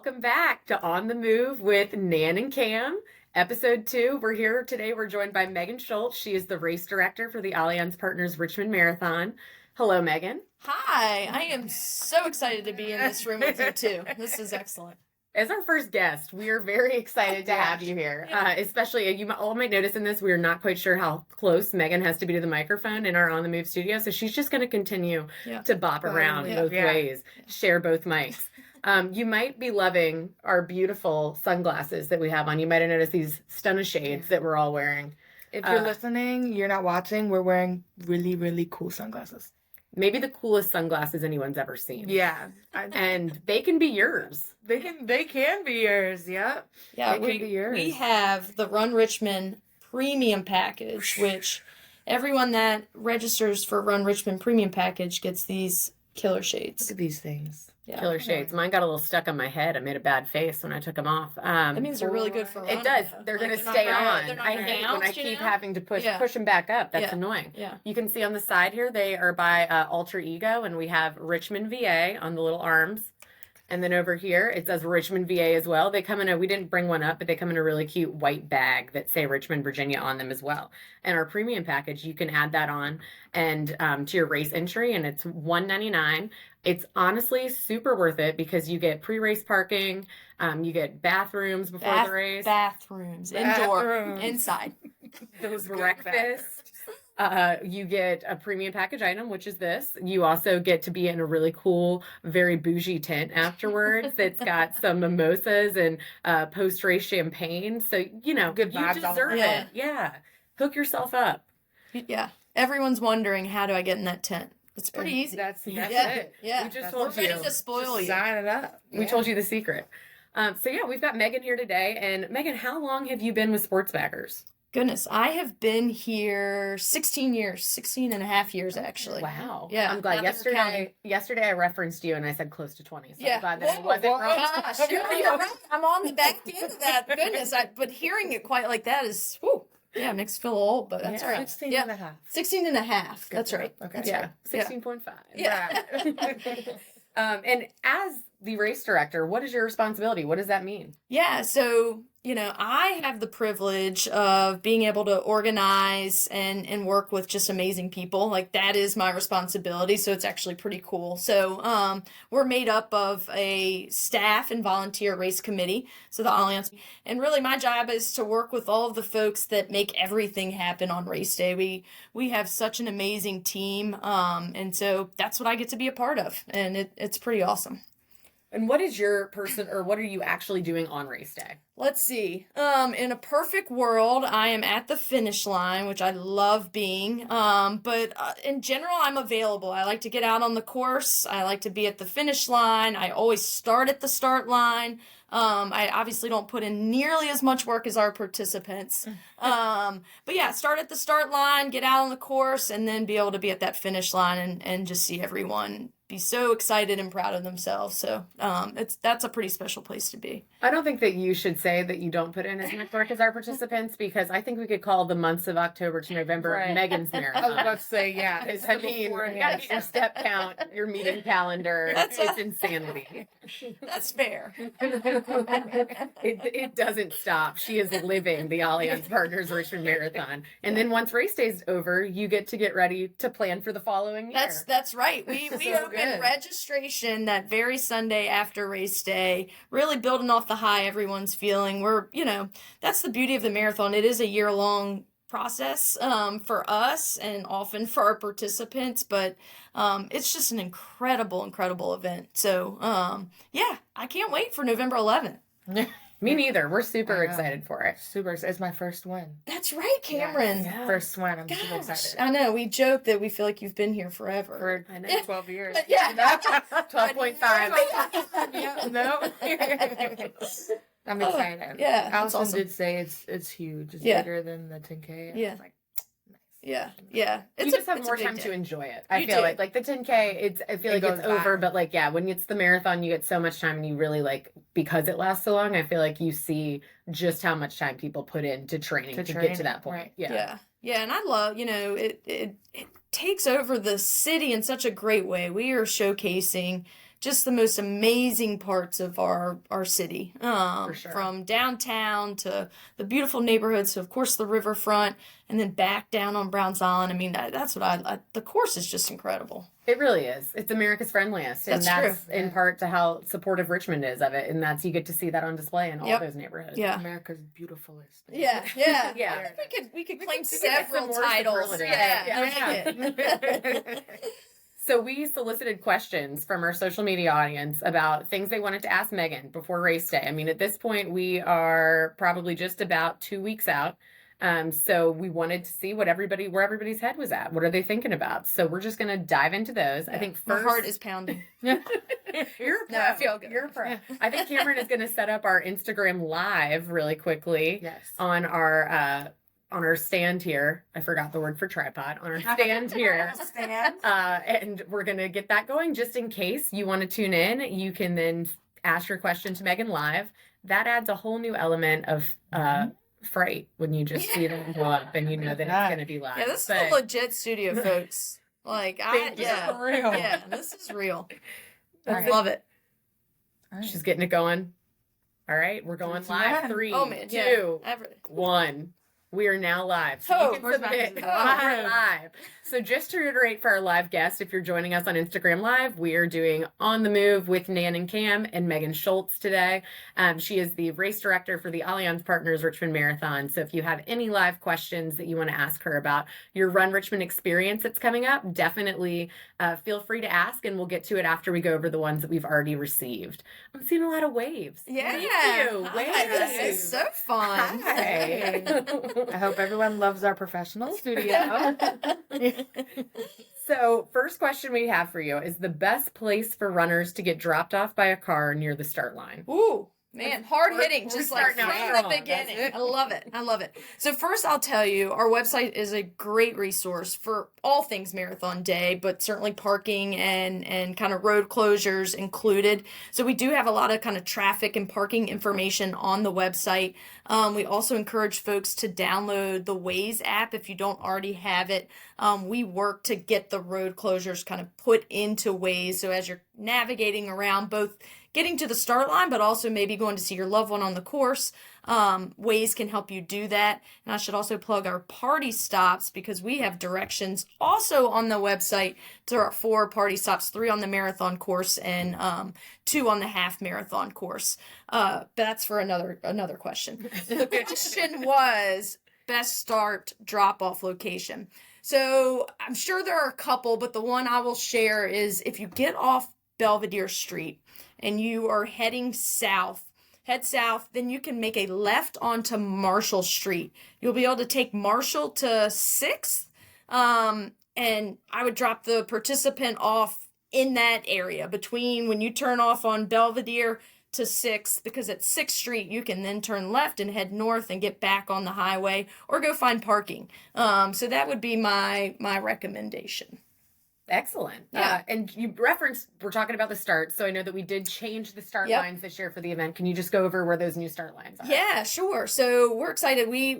welcome back to On the Move with Nan and Kam, episode 2. We're here today. We're joined by Megan Schultz. She is the race director for the Allianz Partners Richmond Marathon. Hello, Megan. Hi, I am so excited to be in this room with you too. This is excellent. As our first guest, we are very excited to have you here. Especially, you all might notice in this, we are not quite sure how close Megan has to be to the microphone in our On the Move studio. So she's just going to continue to bop around both ways, share both mics. You might be loving our beautiful sunglasses that we have on. You might have noticed these stunning shades that we're all wearing. If you're listening, you're not watching, we're wearing really, really cool sunglasses. Maybe the coolest sunglasses anyone's ever seen. Yeah. And they can be yours. They can be yours, yep. Yeah, they can be yours. We have the Run Richmond premium package, which everyone that registers for Run Richmond premium package gets these killer shades. Look at these things. Yeah. Killer shades. Mine got a little stuck on my head. I made a bad face when I took them off. That means they're really good for running. It does. They're going to stay on. I hate when I you keep know? having to push them back up. That's annoying. Yeah. You can see on the side here, they are by Ultra Ego, and we have Richmond, VA on the little arms. And then over here, it says Richmond, VA as well. They come in we didn't bring one up, but they come in a really cute white bag that say Richmond, Virginia on them as well. And our premium package, you can add that on and to your race entry, and it's $199. It's honestly super worth it because you get pre-race parking, you get bathrooms before the race. Bathrooms, indoor, inside. Those breakfast. You get a premium package item, which is this. You also get to be in a really cool, very bougie tent afterwards that's got some mimosas and post-race champagne. So, you Good vibes deserve it. Yeah. Hook yourself up. Yeah. Everyone's wondering, how do I get in that tent? It's pretty easy. That's it. Yeah. We just We're told ready you. to spoil you. Sign it up. We told you the secret. We've got Megan here today. And Megan, how long have you been with Sports Backers? Goodness, I have been here 16 and a half years, actually. Wow. Yeah. I'm glad. Now that we're counting. Yesterday I referenced you and I said close to 20. So Yeah. I'm glad that it wasn't wrong. Gosh, you're right. I'm on the back end of that. Goodness, but hearing it quite like that is, whew, yeah, makes me feel old, but that's all right. 16 and a half. 16 and a half. That's right. Okay. That's Yeah. right. 16.5. Yeah. And as the race director, what is your responsibility? What does that mean? Yeah, so, I have the privilege of being able to organize and work with just amazing people. Like, that is my responsibility, so it's actually pretty cool. So, we're made up of a staff and volunteer race committee, so the Allianz. And really, my job is to work with all of the folks that make everything happen on race day. We have such an amazing team, and so that's what I get to be a part of, and it's pretty awesome. And what is your what are you actually doing on race day? Let's see. In a perfect world, I am at the finish line, which I love being. But in general, I'm available. I like to get out on the course. I like to be at the finish line. I always start at the start line. I obviously don't put in nearly as much work as our participants. But yeah, start at the start line, get out on the course, and then be able to be at that finish line and just see everyone be so excited and proud of themselves. So that's a pretty special place to be. I don't think that you should say that you don't put in as much work as our participants, because I think we could call the months of October to November Megan's marathon. I was about to say, yeah. I mean, you gotta get your step count, your meeting calendar. It's insanity. That's fair. It doesn't stop. She is living the Allianz Partners Richmond Marathon. And then once race day's over, you get ready to plan for the following year. That's right. We open registration that very Sunday after race day, really building off the high everyone's feeling. That's the beauty of the marathon. It is a year-long process for us and often for our participants, but it's just an incredible event. So I can't wait for November 11th. Me neither. We're super excited for it. Super excited. It's my first one. That's right, Cameron. Yes. First one. I'm super Gosh, excited. I know. We joke that we feel like you've been here forever. For 12 years. Yeah. 12.5. Yeah, no. I'm excited. Yeah, that's Allison awesome. did say it's huge. It's Yeah. bigger than the 10K. Yeah. I was like, nice. Yeah. You just have more a big time day. to enjoy it. I You feel do. like the 10K, I feel like It it's goes over, by. but when it's the marathon, you get so much time and you really because it lasts so long, I feel like you see just how much time people put into training to get to that point. right. Yeah. Yeah, and I love, it takes over the city in such a great way. We are showcasing just the most amazing parts of our city. For sure. From downtown to the beautiful neighborhoods, so of course the riverfront, and then back down on Browns Island. I mean, that's what the course is just incredible. It really is. It's America's friendliest. And That's that's in part to how supportive Richmond is of it. And that's, you get to see that on display in all Yep. those neighborhoods. Yeah. America's beautifulest. Yeah. Yeah. I think we could claim We could get some several more titles. superlatives. Yeah. So we solicited questions from our social media audience about things they wanted to ask Megan before race day. I mean, at this point, we are probably just about 2 weeks out. So we wanted to see where everybody's head was at. What are they thinking about? So we're just going to dive into those. I think My first, heart is pounding. you're a pro. No, I feel good. You're a pro. I think Cameron is going to set up our Instagram live really quickly Yes. on our stand here. I forgot the word for tripod. On our stand here. And we're going to get that going just in case you want to tune in. You can then ask your question to Megan live. That adds a whole new element of fright when you just see them go up and you know that it's going to be live. Yeah, this is But a legit studio, folks. Like, Thank you. yeah. For real. Yeah, this is real. All I right. love it. All right. she's getting it going. All right, we're going live. Yeah. 3, Oh, man. 2, Yeah. 1. We are now live. So Oh, you can where's my submit. music? We're live. So just to reiterate for our live guest, if you're joining us on Instagram Live, we are doing On the Move with Nan Kam and Megan Schultz today. She is the race director for the Allianz Partners Richmond Marathon. So if you have any live questions that you want to ask her about your Run Richmond experience that's coming up, definitely feel free to ask, and we'll get to it after we go over the ones that we've already received. I'm seeing a lot of waves. Yeah. Thank you. Hi, this is so fun. Hi. I hope everyone loves our professional studio. So, first question we have for you is the best place for runners to get dropped off by a car near the start line. Ooh, man, hard hitting, we're just like starting out from the strong. beginning. That's it. I love it. I love it. So first, I'll tell you, our website is a great resource for all things Marathon Day, but certainly parking and kind of road closures included. So we do have a lot of kind of traffic and parking information on the website. We also encourage folks to download the Waze app if you don't already have it. We work to get the road closures kind of put into Waze. So as you're navigating around, both getting to the start line, but also maybe going to see your loved one on the course, Waze can help you do that. And I should also plug our party stops because we have directions also on the website to our 4 party stops, 3 on the marathon course and 2 on the half marathon course. But that's for another question. The question was best start drop off location. So I'm sure there are a couple, but the one I will share is if you get off Belvedere Street and you are heading south, head south, then you can make a left onto Marshall Street. You'll be able to take Marshall to 6th, and I would drop the participant off in that area between when you turn off on Belvedere to 6th, because at 6th Street you can then turn left and head north and get back on the highway or go find parking. So that would be my recommendation. Excellent. Yeah. And you referenced, we're talking about the start. So I know that we did change the start Yep. lines this year for the event. Can you just go over where those new start lines are? Yeah, sure. So we're excited. We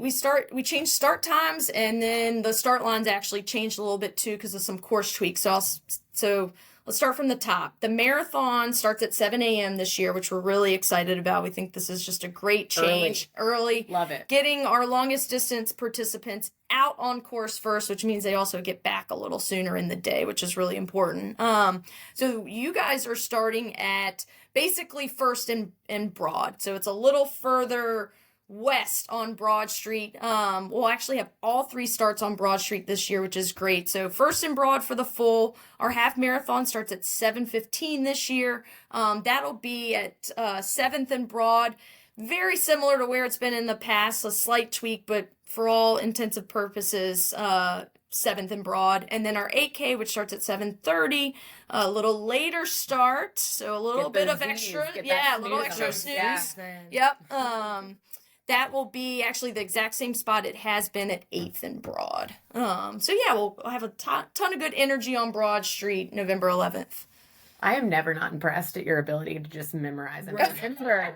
changed start times, and then the start lines actually changed a little bit too because of some course tweaks. So let's start from the top. The marathon starts at 7 a.m. this year, which we're really excited about. We think this is just a great change. Early. Love it. Getting our longest distance participants out on course first, which means they also get back a little sooner in the day, which is really important. So you guys are starting at basically first and Broad. So it's a little further west on Broad Street. We'll actually have all 3 starts on Broad Street this year, which is great. So first and Broad for the full. Our half marathon starts at 7:15 this year. That'll be at 7th and Broad. Very similar to where it's been in the past, a slight tweak, but for all intensive purposes, 7th and Broad. And then our 8K, which starts at 7:30, a little later start, so a little Get bit those of Z's, extra, get that yeah, a little snooze extra on. snooze. Yeah. Yep. That will be actually the exact same spot it has been at 8th and Broad. So yeah, we'll have a ton of good energy on Broad Street, November 11th. I am never not impressed at your ability to just memorize and remember.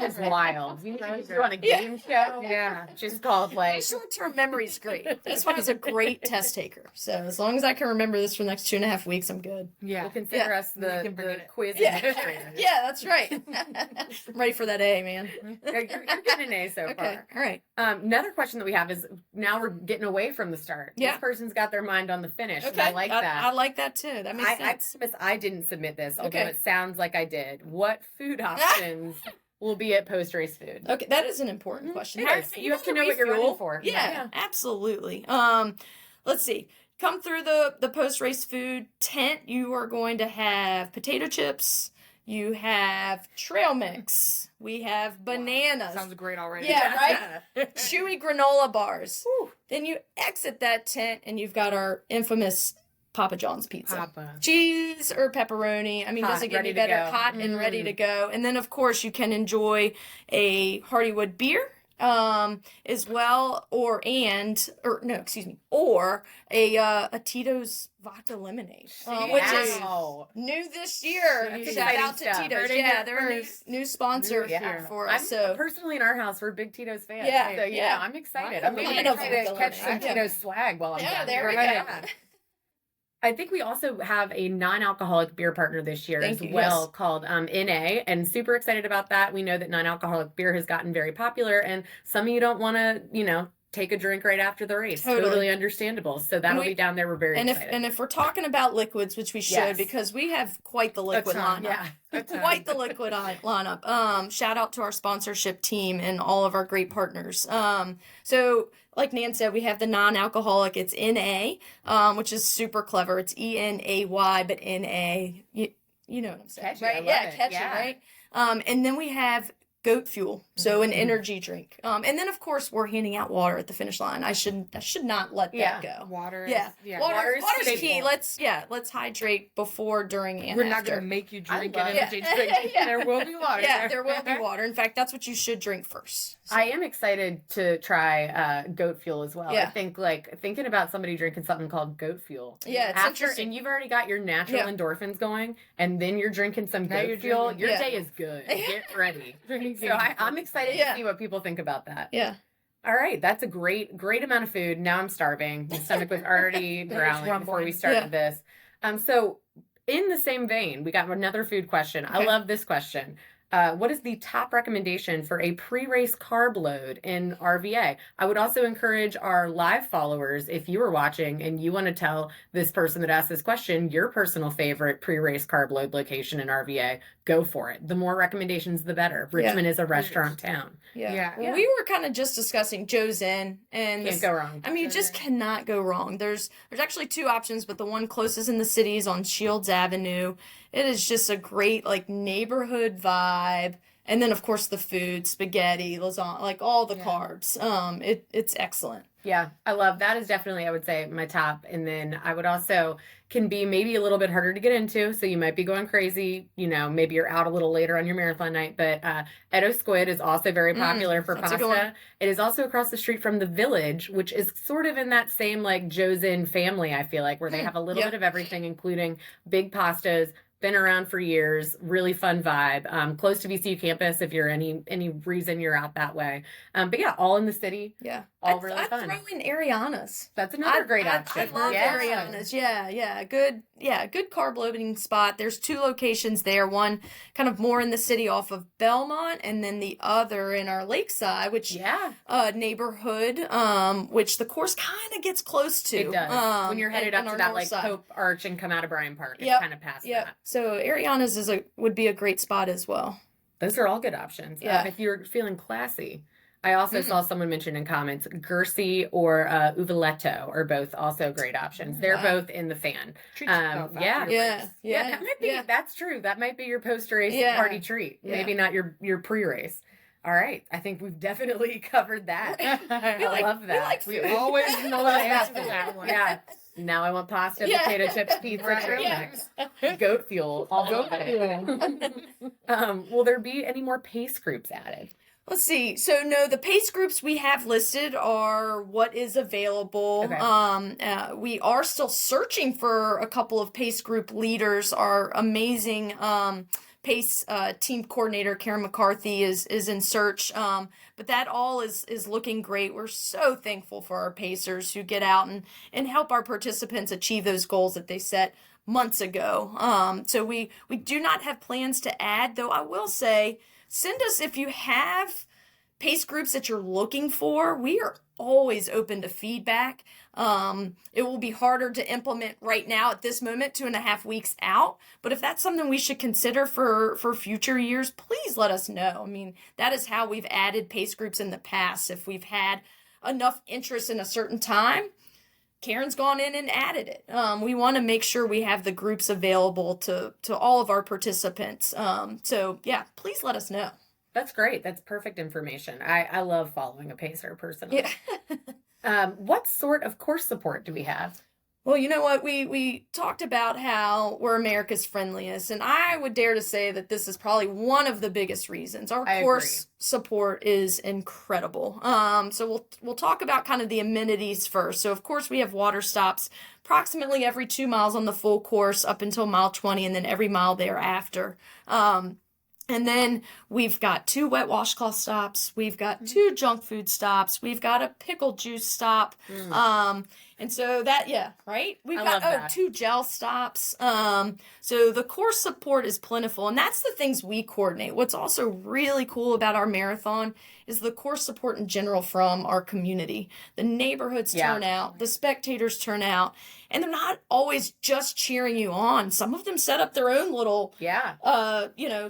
It's wild. You guys are on a game show. Yeah. Just called like Short-term memory is great. This one is a great test taker. So as long as I can remember this for the next 2.5 weeks, I'm good. Yeah. we'll consider Yeah. us the quiz Yeah. administrator. Yeah, that's right. I'm ready for that A, man. You're getting an A so Okay, far. all right. Another question that we have is now we're getting away from the start. Yeah. This person's got their mind on the finish. Okay, And I like that. I like that too. That makes I sense. promise I didn't submit this, although Okay. it sounds like I did. What food options will be at post-race food? Okay, that is an important question. It How- is. You have to know what you're refuel? running for. Yeah, absolutely. Let's see. Come through the post-race food tent. You are going to have potato chips. You have trail mix. We have bananas. Sounds great already. Yeah, right? Chewy granola bars. Then you exit that tent and you've got our infamous Papa John's pizza. Papa. Cheese or pepperoni. I mean, Hot, does it get ready any to better? go. Hot and ready to go. And then, of course, you can enjoy a Hardywood beer as well, or a Tito's vodka lemonade, which is Wow. new this year. That's Shout exciting out to stuff. Tito's. Heard it Yeah, here they're a first. new sponsor Yeah. for I'm us. So personally in our house, we're big Tito's fans. Yeah, So yeah. I'm excited. Wow. I'm maybe I gonna know try to vodka catch some lemonade. Yeah. Tito's swag while I'm yeah, down there we there. go. Yeah. I think we also have a non-alcoholic beer partner this year Thank as you, well yes. called NA, and super excited about that. We know that non-alcoholic beer has gotten very popular, and some of you don't want to, take a drink right after the race. Totally. understandable. So that'll we- be down there. We're very excited. And if we're talking about liquids, which we should, Yes. because we have quite the liquid ton, lineup. yeah. Quite the liquid lineup. Shout out to our sponsorship team and all of our great partners. So like Nan said, we have the non-alcoholic. It's NA, which is super clever. It's ENAY, but NA. You know what I'm saying, Catchy, I right? love Yeah, it. catchy, Yeah. right? And then we have goat fuel, so an energy drink. And then of course we're handing out water at the finish line. I should not let Yeah. that go. Water. Yeah, Yeah. water's staple. key. Let's hydrate before, during, and We're after. not gonna make you drink love an it. energy Yeah. drink. Yeah. There will be water. Yeah, there will be water. In fact, that's what you should drink first. So- I am excited to try goat fuel as well. I Yeah. think thinking about somebody drinking something called goat fuel. Yeah, it's interesting. And you've already got your natural Yeah. endorphins going, and then you're drinking some Now goat you're fuel. drinking- Your Yeah. day is good. Get ready. Drinking So I'm excited Yeah. to see what people think about that. Yeah. All right, that's a great amount of food. Now I'm starving. My stomach was already growling before we rumbling. started this. So in the same vein, we got another food question. I Okay. love this question. What is the top recommendation for a pre-race carb load in RVA? I would also encourage our live followers, if you are watching and you want to tell this person that asked this question your personal favorite pre-race carb load location in RVA, go for it. The more recommendations, the better. Richmond is a restaurant town. Yeah. Yeah. Well, we were kind of just discussing Joe's Inn, and Can't go wrong. I mean, you just cannot go wrong. There's actually two options, but the one closest in the city is on Shields Avenue. It is just a great neighborhood vibe, and then of course the food, spaghetti, lasagna, all the carbs. It's excellent. Yeah, I love that. Is definitely, I would say, my top. And then I would also can be maybe a little bit harder to get into. So you might be going crazy. Maybe you're out a little later on your marathon night. But Edo Squid is also very popular for that's a good one. pasta. It is also across the street from the Village, which is sort of in that same Joe's Inn family, I feel like, where they have a little Yep. bit of everything, including big pastas. Been around for years, really fun vibe. Close to VCU campus if you're any reason you're out that way. But yeah, all in the city. Yeah. All really I'd fun. throw in Ariana's. That's another great option. I love Yeah. Ariana's. Good carb loading spot. There's two locations there. One kind of more in the city off of Belmont, and then the other in our Lakeside, which Yeah, neighborhood, which the course kind of gets close to. it does. When you're headed on up to our that north side. Hope Arch and come out of Bryan Park, it's Yep. kind of past Yep. that. So Ariana's would be a great spot as well. Those are all good options. Yeah. If you're feeling classy. I also saw someone mention in comments Gersi or Uvaletto are both also great options. They're Wow. both in the fan. Treat yourself yeah. after your Yeah. race. That might be. Yeah. That's true. That might be your post-race Yeah. party treat. Yeah. Maybe not your pre-race. All right. I think we've definitely covered that. I love that. We always know the answer to that one. Yeah. Now I want pasta, Yeah. potato chips, pizza, Right. trail Yeah. mix, goat fuel. All Goat fuel. Will there be any more pace groups added? Let's see. So no, the pace groups we have listed are what is available. Okay. We are still searching for a couple of pace group leaders. Our amazing pace team coordinator Karen McCarthy is in search. But that all is looking great. We're so thankful for our pacers who get out and help our participants achieve those goals that they set months ago. So we do not have plans to add, though I will say, send us if you have pace groups that you're looking for. We are always open to feedback. It will be harder to implement right now at this moment, 2.5 weeks out. But if that's something we should consider for future years, please let us know. I mean, that is how we've added pace groups in the past. If we've had enough interest in a certain time, Karen's gone in and added it. We want to make sure we have the groups available to all of our participants. So yeah, please let us know. That's great. That's perfect information. I love following a pacer personally. Yeah. What sort of course support do we have? Well, you know what? We talked about how we're America's friendliest, and I would dare to say that this is probably one of the biggest reasons. Our I course support is incredible. So we'll talk about kind of the amenities first. So of course we have water stops approximately every 2 miles on the full course up until mile 20, and then every mile thereafter. And then we've got 2 wet washcloth stops. We've got 2 junk food stops. We've got a pickle juice stop. And so that, yeah, right? We've got 2 gel stops. So the course support is plentiful, and that's the things we coordinate. What's also really cool about our marathon is the course support in general from our community. The neighborhoods turn out, the spectators turn out, and they're not always just cheering you on. Some of them set up their own little,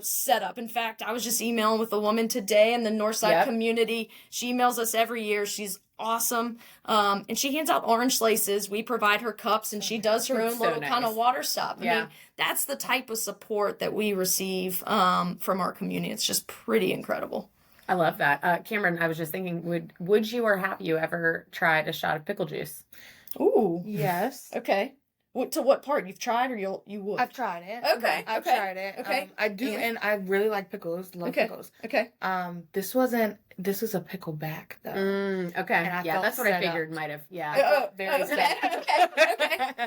setup. In fact, I was just emailing with a woman today in the Northside community. She emails us every year. She's awesome. And she hands out orange laces. We provide her cups, and she does her own little kind of water stop. I mean, that's the type of support that we receive from our community. It's just pretty incredible. I love that. Cameron, I was just thinking, would you or have you ever tried a shot of pickle juice? Ooh. Yes. Okay. To what part? You've tried or you would? I've tried it. Okay. I've tried it. Okay. I do, and I really like pickles. Love pickles. Okay. This was a pickle back though. Okay. And Yeah, that's what I figured might have. Yeah. Very Okay.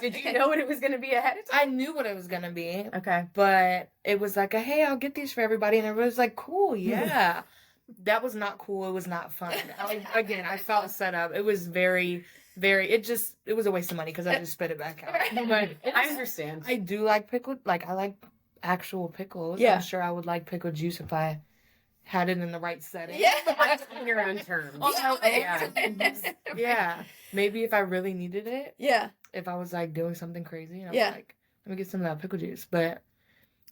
Did you know what it was going to be ahead of time? I knew what it was gonna be. Okay. But it was like, hey, I'll get these for everybody, and everybody was like, cool, yeah. That was not cool. It was not fun. I felt set up. It was very, it was a waste of money because I just spit it back out. But I understand. I do like pickle. Like, I like actual pickles. Yeah. I'm sure I would like pickle juice if I had it in the right setting. Yeah. On your own terms. Yeah. Maybe if I really needed it. Yeah. If I was like doing something crazy, and I was Yeah. like, let me get some of that pickle juice. But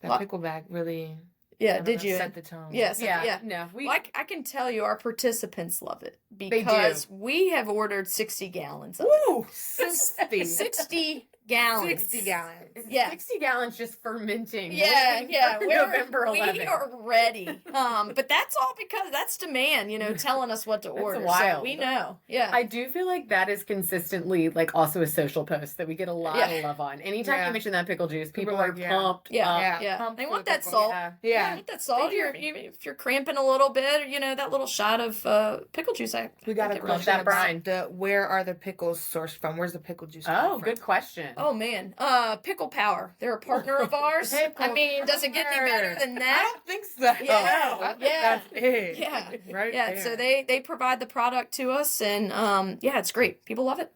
that pickle bag really. Yeah, I don't did know, you? set the tone? Yes. Yeah. No, Well, I can tell you our participants love it do. because we have ordered 60 gallons of Ooh, 60. 60 gallons. 60 gallons. Yeah. 60 gallons just fermenting. Yeah, yeah. November 11th. We are ready. But that's all because that's demand, telling us what to order. wild. So we know. Yeah. I do feel like that is consistently like also a social post that we get a lot of love on. Anytime you mention that pickle juice, people are pumped. Yeah. Pumped They for want the that pickle. salt. Yeah. They want that salt. If you're cramping a little bit, that little shot of pickle juice. We got a get question that brine. about where are the pickles sourced from? Where's the pickle juice come Oh, from? good question. Oh man, Pickle Power. They're a partner of ours. I mean, does it get any better than I that? don't think so. Yeah. I think that's it. Yeah. Right Yeah. there. So they provide the product to us, and it's great. People love it.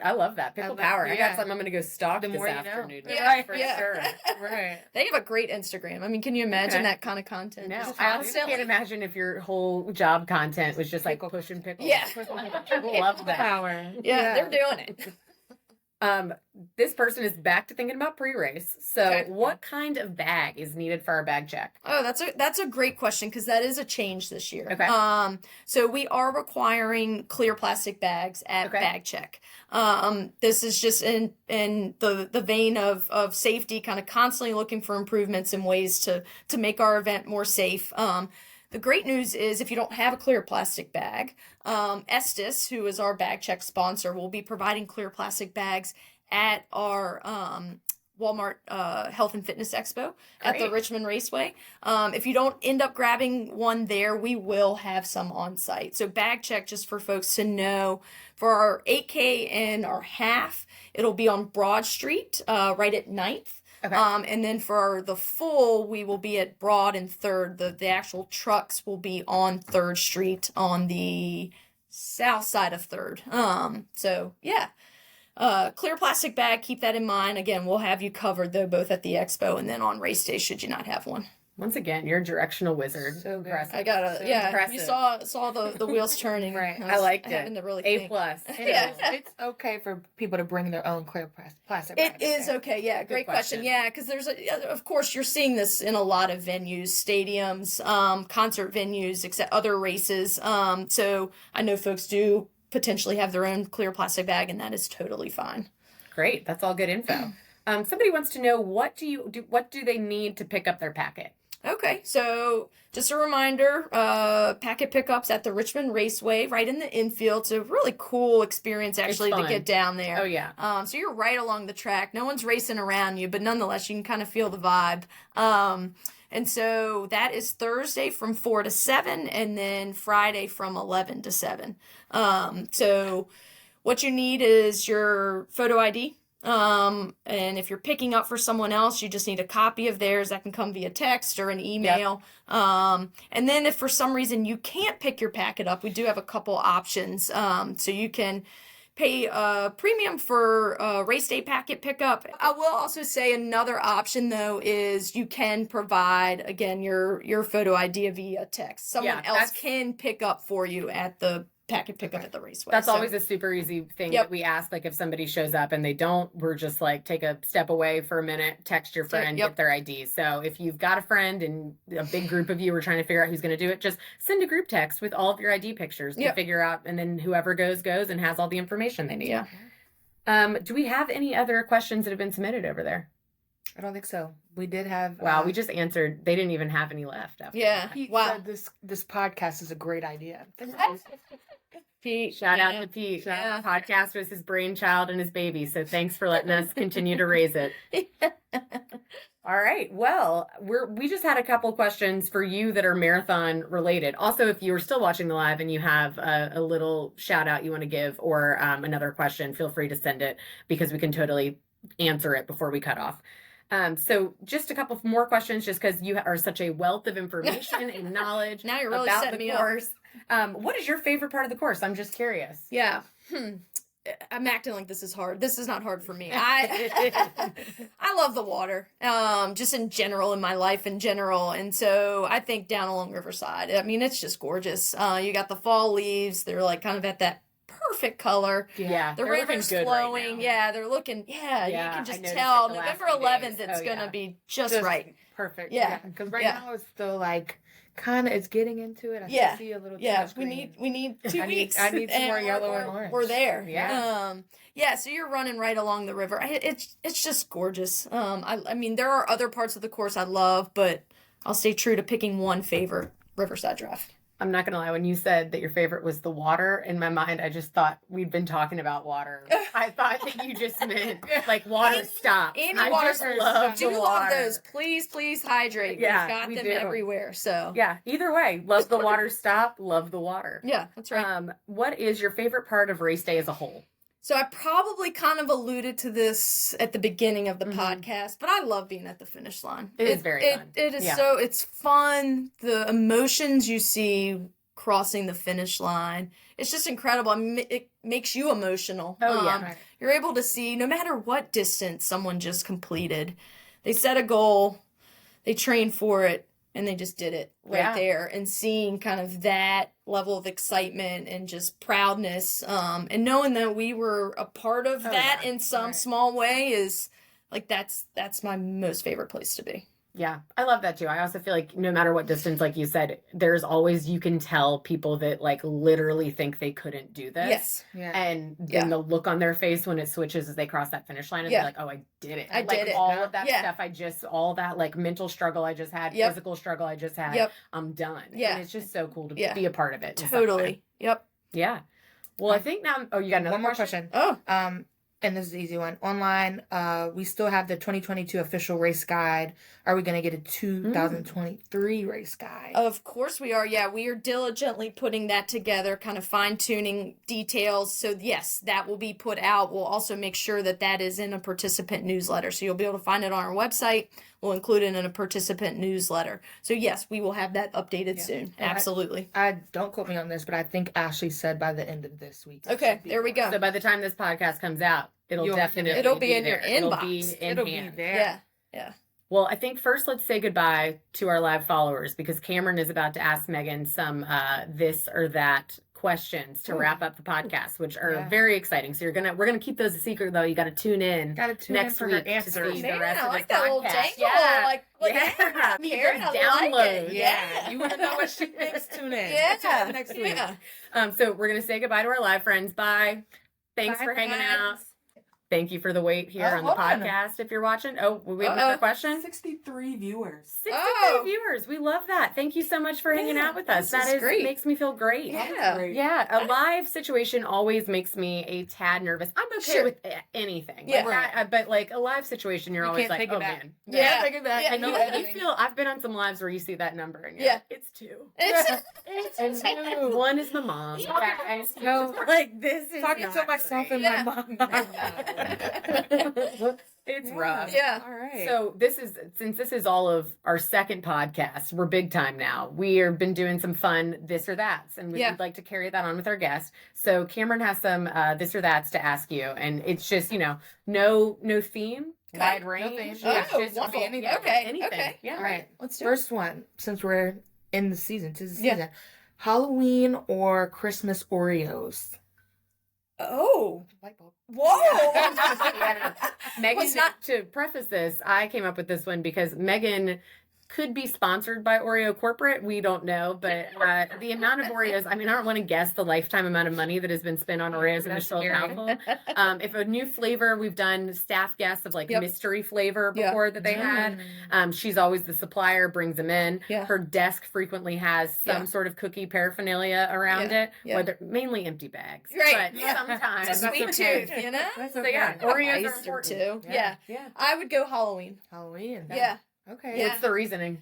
I love that. Pickle love- Power. I yeah. got something I'm going to go stock The this more you know. afternoon. Yeah, for yeah. sure. Right. They have a great Instagram. I mean, can you imagine Okay. that kind of content? No, Just I also constantly- can't imagine if your whole job content was just like Pickle. pushing pickles. Yeah. People love that. Power. Yeah, they're doing it. This person is back to thinking about pre-race. So, Okay. what kind of bag is needed for our bag check? Oh, that's a great question because that is a change this year. Okay. So we are requiring clear plastic bags at Okay. bag check. This is just in the vein of safety, kind of constantly looking for improvements and ways to make our event more safe. The great news is if you don't have a clear plastic bag, Estes, who is our bag check sponsor, will be providing clear plastic bags at our Walmart Health and Fitness Expo at the Great. Richmond Raceway. If you don't end up grabbing one there, we will have some on site. So bag check, just for folks to know, for our 8K and our half, it'll be on Broad Street, right at 9th. Okay. And then for the full, we will be at Broad and 3rd. The actual trucks will be on 3rd Street on the south side of 3rd. So yeah. Clear plastic bag, keep that in mind. Again, we'll have you covered though, both at the expo and then on race day should you not have one. Once again, you're a directional wizard. So good. Impressive. I gotta, So yeah. impressive. You saw the wheels turning. Right. I liked it. Having to really A think. plus. Yeah. It's okay for people to bring their own clear plastic It bags. is okay. Yeah, great question. question. Yeah, because of course, you're seeing this in a lot of venues, stadiums, concert venues, except other races. So I know folks do potentially have their own clear plastic bag, and that is totally fine. Great. That's all good info. Somebody wants to know what do they need to pick up their packet? Okay, so just a reminder, packet pickups at the Richmond Raceway, right in the infield. It's a really cool experience actually to fun. get down there. Oh yeah. So you're right along the track. No one's racing around you, but nonetheless, you can kind of feel the vibe. And so that is Thursday from 4 to 7, and then Friday from 11 to 7. So what you need is your photo ID. And if you're picking up for someone else, you just need a copy of theirs that can come via text or an email. And then if for some reason you can't pick your packet up, we do have a couple options. So you can pay a premium for race day packet pickup. I will also say another option though is you can provide again your photo ID via text. Someone Yeah, else that's- can pick up for you at the packet pickup at the raceway. That's So- always a super easy thing Yep. that we ask. Like if somebody shows up and they don't, we're just like, take a step away for a minute, text your friend, Yep. get their ID. So if you've got a friend and a big group of you are trying to figure out who's going to do it, just send a group text with all of your ID pictures to Yep. figure out. And then whoever goes and has all the information they need. Yeah. Do we have any other questions that have been submitted over there? I don't think so. We did have. Wow. We just answered. They didn't even have any left after. Yeah. Pete Wow. said this podcast is a great idea. Pete, Shout out yeah. to Pete. Yeah. Podcast was his brainchild and his baby. So thanks for letting us continue to raise it. All right. Well, we just had a couple questions for you that are marathon related. Also, if you are still watching the live and you have a little shout out you want to give or another question, feel free to send it because we can totally answer it before we cut off. So just a couple more questions, just because you are such a wealth of information and knowledge Now you're really about setting the me up. course. What is your favorite part of the course? I'm just curious. Yeah. I'm acting like this is hard. This is not hard for me. I love the water, just in general, in my life in general. And so I think down along Riverside, I mean, it's just gorgeous. You got the fall leaves. They're like kind of at that perfect color. Yeah. The they're looking river's good flowing. right now. Yeah, they're looking. Yeah, Yeah, you can I just noticed tell. it the last November few 11th, days. it's Oh, gonna yeah. be just right. Perfect. Yeah. Because right Yeah. now it's still like kind of it's getting into it. I Yeah. still see a little. too Yeah, much we green. need 2 I need- weeks. I need some more and yellow we're- and orange. We're there. Yeah. Yeah. So you're running right along the river. It's just gorgeous. I mean, there are other parts of the course I love, but I'll stay true to picking one favorite, Riverside Drive. I'm not gonna lie. When you said that your favorite was the water, in my mind, I just thought we'd been talking about water. I thought that you just meant like water stop. Any I water just source. love Do the love water. those. Please hydrate. Yeah, We've got we them do. everywhere. So Yeah. Either way, love the water stop. Love the water. yeah, that's right. What is your favorite part of race day as a whole? So I probably kind of alluded to this at the beginning of the Mhm. podcast, but I love being at the finish line. It is very fun. It is Yeah. so it's fun. The emotions you see crossing the finish line, it's just incredible. I mean, it makes you emotional. Oh, yeah. Right. You're able to see no matter what distance someone just completed, they set a goal, they trained for it, and they just did it right Yeah. there. And seeing kind of that level of excitement and just proudness, and knowing that we were a part of Oh, that yeah. in some Right. small way is like that's my most favorite place to be. Yeah, I love that too. I also feel like no matter what distance, like you said, there's always, you can tell people that like literally think they couldn't do this. Yes. Yeah. And then the look on their face when it switches as they cross that finish line is like, oh, I did it. I did it. All of that Yeah. stuff, all that like mental struggle I just had, physical struggle I just had, I'm done. Yeah. And it's just so cool to be a part of it. in some way. Totally. Yep. Yeah. Well, I think now, you got another One more question. Oh. And this is an easy one. Online, we still have the 2022 official race guide. Are we going to get a 2023 race guide? Of course we are. Yeah, we are diligently putting that together, kind of fine-tuning details. So yes, that will be put out. We'll also make sure that that is in a participant newsletter. So you'll be able to find it on our website. We'll include it in a participant newsletter. So yes, we will have that updated soon. And Absolutely. I don't quote me on this, but I think Ashley said by the end of this week. Okay, there we go. So by the time this podcast comes out, it'll definitely it'll be in there. your It'll inbox. It'll be hand. there. Yeah. Yeah. Well, I think first let's say goodbye to our live followers because Cameron is about to ask Megan some this or that questions to wrap up the podcast, which are very exciting. So we're gonna keep those a secret though. You got to tune in. Got to tune next in for week her answers. to see Man, the rest I of like this that little podcast. jangle. Yeah. Like Yeah. Karen, I like Download. it. Yeah. You want to know what she thinks? Tune in. Yeah. Tune in next week. Yeah. So we're gonna say goodbye to our live friends. Bye. Thanks Bye, for hanging friends. out. Thank you for the wait here on the hold on. podcast. If you're watching, we have another question. 63 viewers. 63 viewers. We love that. Thank you so much for hanging out with us. this That is great. makes me feel great. Yeah. Yeah, a live situation always makes me a tad nervous. I'm okay Sure. with anything. Yeah. Like but like a live situation, you're You always can't like, take it oh back. man. Yeah. Take it back. Yeah. I know Yeah. everything. I've been on some lives where you see that number and you're Yeah. like, it's 2. It's And one is my mom. Yeah. No, like this is Talking not to myself great. and my mom. It's rough. Yeah. All right. So since this is all of our second podcast, we're big time now. We have been doing some fun this or that's, and we'd like to carry that on with our guests. So Cameron has some this or that's to ask you, and it's just no theme, wide range. theme. It's Oh, just wonderful. anything. Okay, anything. okay. Yeah. All right. Let's do First one, since we're in the season, 'tis the Yeah. season. Halloween or Christmas Oreos? Oh. Light bulb. Whoa. Megan, Was not- to preface this, I came up with this one because Megan could be sponsored by Oreo Corporate. We don't know, but the amount of Oreos, I don't want to guess the lifetime amount of money that has been spent on Oreos in the Schultz household. If a new flavor, we've done staff guests of mystery flavor before that they had. She's always the supplier, brings them in. Yeah. Her desk frequently has some sort of cookie paraphernalia around it, Yeah. whether mainly empty bags. Right. But Yeah. sometimes. It's a sweet okay. tooth, you know? That's So yeah, okay. Oreos are Ice or important. two. Yeah. Yeah. I would go Halloween. Halloween. Yeah. Okay. Yeah. What's the reasoning?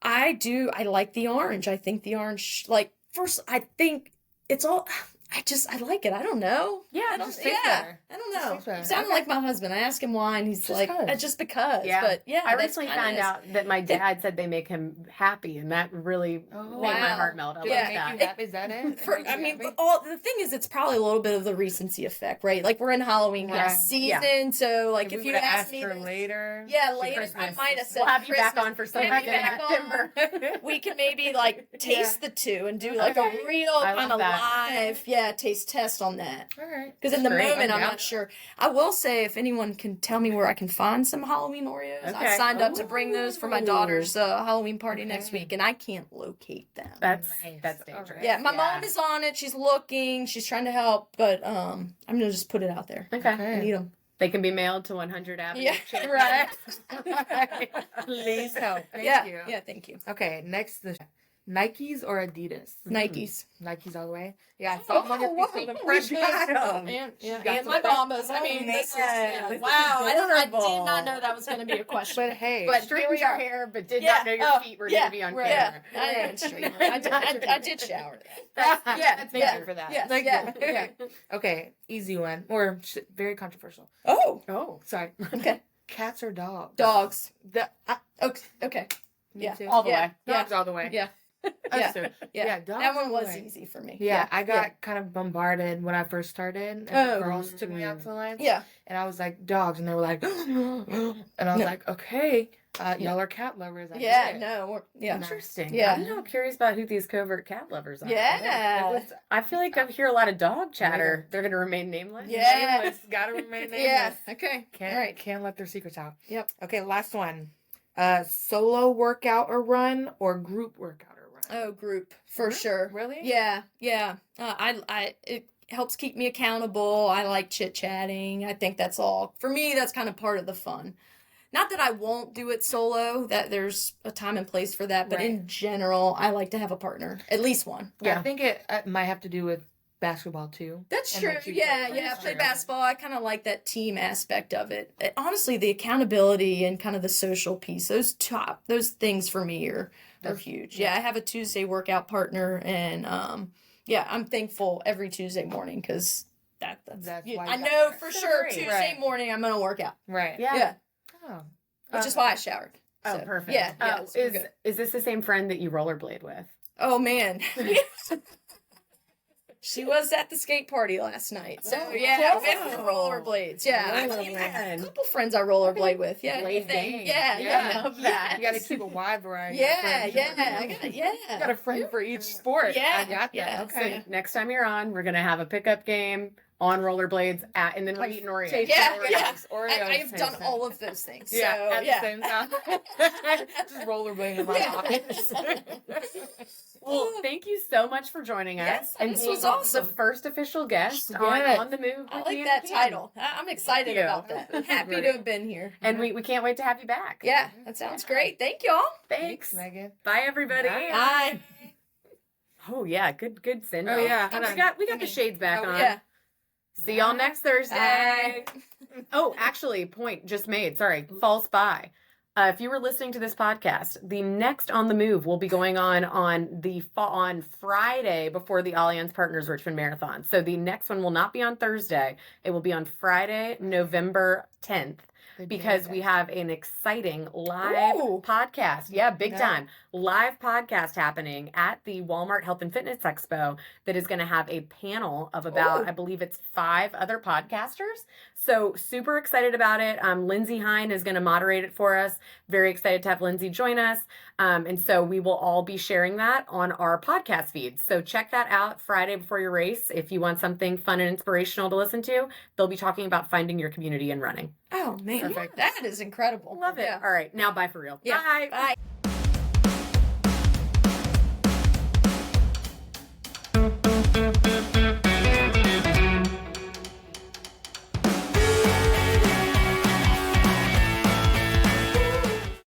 I do. I like the orange. I think the orange, first, I think it's all, I like it. I don't know. Yeah, I don't, just tastes better. I don't Just know. tastes better. You sound like my husband. I ask him why, and he's Just like, 'cause. just because. Yeah. But yeah, I that's recently kinda found is. out that my dad said they make him happy, and that really made my Wow. heart melt. I Did Yeah. it love make that. you happy? Is that it? I mean, the thing is, it's probably a little bit of the recency effect, right? Like we're in Halloween Right. season, so like if we you would've asked me her this- later. yeah, for later I Christmas. might have said We'll have you back Christmas. on for We'll something have you in back on. September. We can maybe taste the two and do like Okay. a real I love kind of that. live, taste test on that. All right. Because in the Great. moment, I'm Yeah. not sure. I will say, if anyone can tell me where I can find some Halloween Oreos, I Okay. signed up to bring those for my daughter's Halloween party next Okay. week, and I can't locate them. That's Nice. that's All dangerous. right. Yeah, my mom is on it. She's looking. She's trying to help, but I'm gonna just put it out there. Okay. I need them. They can be mailed to 100 Avenue. Yeah, Chamber. right. Please help. Thank yeah, you. yeah. Thank you. Okay, next the Nikes or Adidas? Nikes. Nikes all the way. Yeah, I saw one of your feet. And my Bombas. I mean, this is wow. I did not know that was going to be a question. But hey, But Straightened here we your are. hair, but did Yeah. not know your feet were going to be on right. Yeah, camera. I didn't straighten. I did shower. thank yeah, you for that. yes, Thank yeah, you. yeah. Okay, easy one or very controversial. Oh, Oh, Sorry, okay. cats or dogs? Dogs. Me Okay. Yeah. too. all the Yeah. way. Dogs all the way. Yeah. Understood. Yeah. dogs That one all the was way. easy for me. Yeah, I got kind of bombarded when I first started. And Oh. girls took me out to lunch. Yeah. And I was like, dogs. And they were like, and I was No. like, okay, y'all are cat lovers. I Yeah. get it. No. Yeah. Interesting. Yeah. I'm now curious about who these covert cat lovers are. Yeah. I feel like I hear a lot of dog chatter. They're going to remain nameless. Yeah. Gotta remain nameless. Yeah. Okay. Can't, All right. can't let their secrets out. Yep. Okay, last one. solo workout or run or group workout or run? Oh, group for sure. Really? Yeah, yeah. It helps keep me accountable. I like chit chatting. I think that's all for me. That's kind of part of the fun. Not that I won't do it solo. That there's a time and place for that. But Right. in general, I like to have a partner, at least one. I think it might have to do with basketball too. That's And true. like you Yeah, said, yeah. I that's play true. basketball. I kind of like that team aspect of it. Honestly, the accountability and kind of the social piece, those things for me are huge. Yeah, I have a Tuesday workout partner, and yeah, I'm thankful every Tuesday morning because that's That's yeah, why you I got know there. for So sure great. Tuesday Right. morning I'm gonna work out. Right. Yeah, Oh. which is why I showered. Oh, So, perfect. Yeah, yeah. Oh, so we're good. is this the same friend that you rollerblade with? Oh man. She was at the skate party last night. So Oh, yeah, cool. with rollerblades. Yeah. I have Rollerblade. a couple friends I rollerblade with. Yeah. Blade anything. gang. Yeah, Yeah. yeah. Love that. You got to keep a wide variety. Yeah, of friends. yeah. I got yeah. You got a friend for each sport. Yeah, I got that. yeah. Okay. So next time you're on, we're gonna have a pickup game on rollerblades and then we're Like, eating Oreos. taste Yeah, Oreos. yeah. Oreos. I have done all of those things. So, Yeah, at yeah. the same time. Just rollerblading in my Yeah. office. Well, thank you so much for joining us. Yes, and this being was awesome. The first official guest Yes. on the move. I with like Nan that Kam. title. I'm excited you. about that. This is Happy great. to have been here. And we can't wait to have you back. Yeah, that sounds great. Thank y'all. Thanks. Thanks, Megan. Bye, everybody. Bye. Bye. Oh yeah, good send. Oh, yeah. We got the shades back Oh, on. Yeah. See y'all next Thursday. Bye. Oh, actually, point just made. Sorry, false buy. If you were listening to this podcast, the next On the Move will be going on Friday before the Allianz Partners Richmond Marathon. So the next one will not be on Thursday. It will be on Friday, November 10th. Because we have an exciting live Ooh. podcast. Yeah, big Yeah. time. Live podcast happening at the Walmart Health and Fitness Expo that is going to have a panel of about, Ooh. I believe it's 5 other podcasters. So super excited about it. Lindsay Hine is going to moderate it for us. Very excited to have Lindsay join us. And so we will all be sharing that on our podcast feeds. So check that out Friday before your race. If you want something fun and inspirational to listen to, they'll be talking about finding your community and running. Oh man, Perfect. that is incredible. Love it. Yeah. All right. Now bye for real. Yeah. Bye. Bye.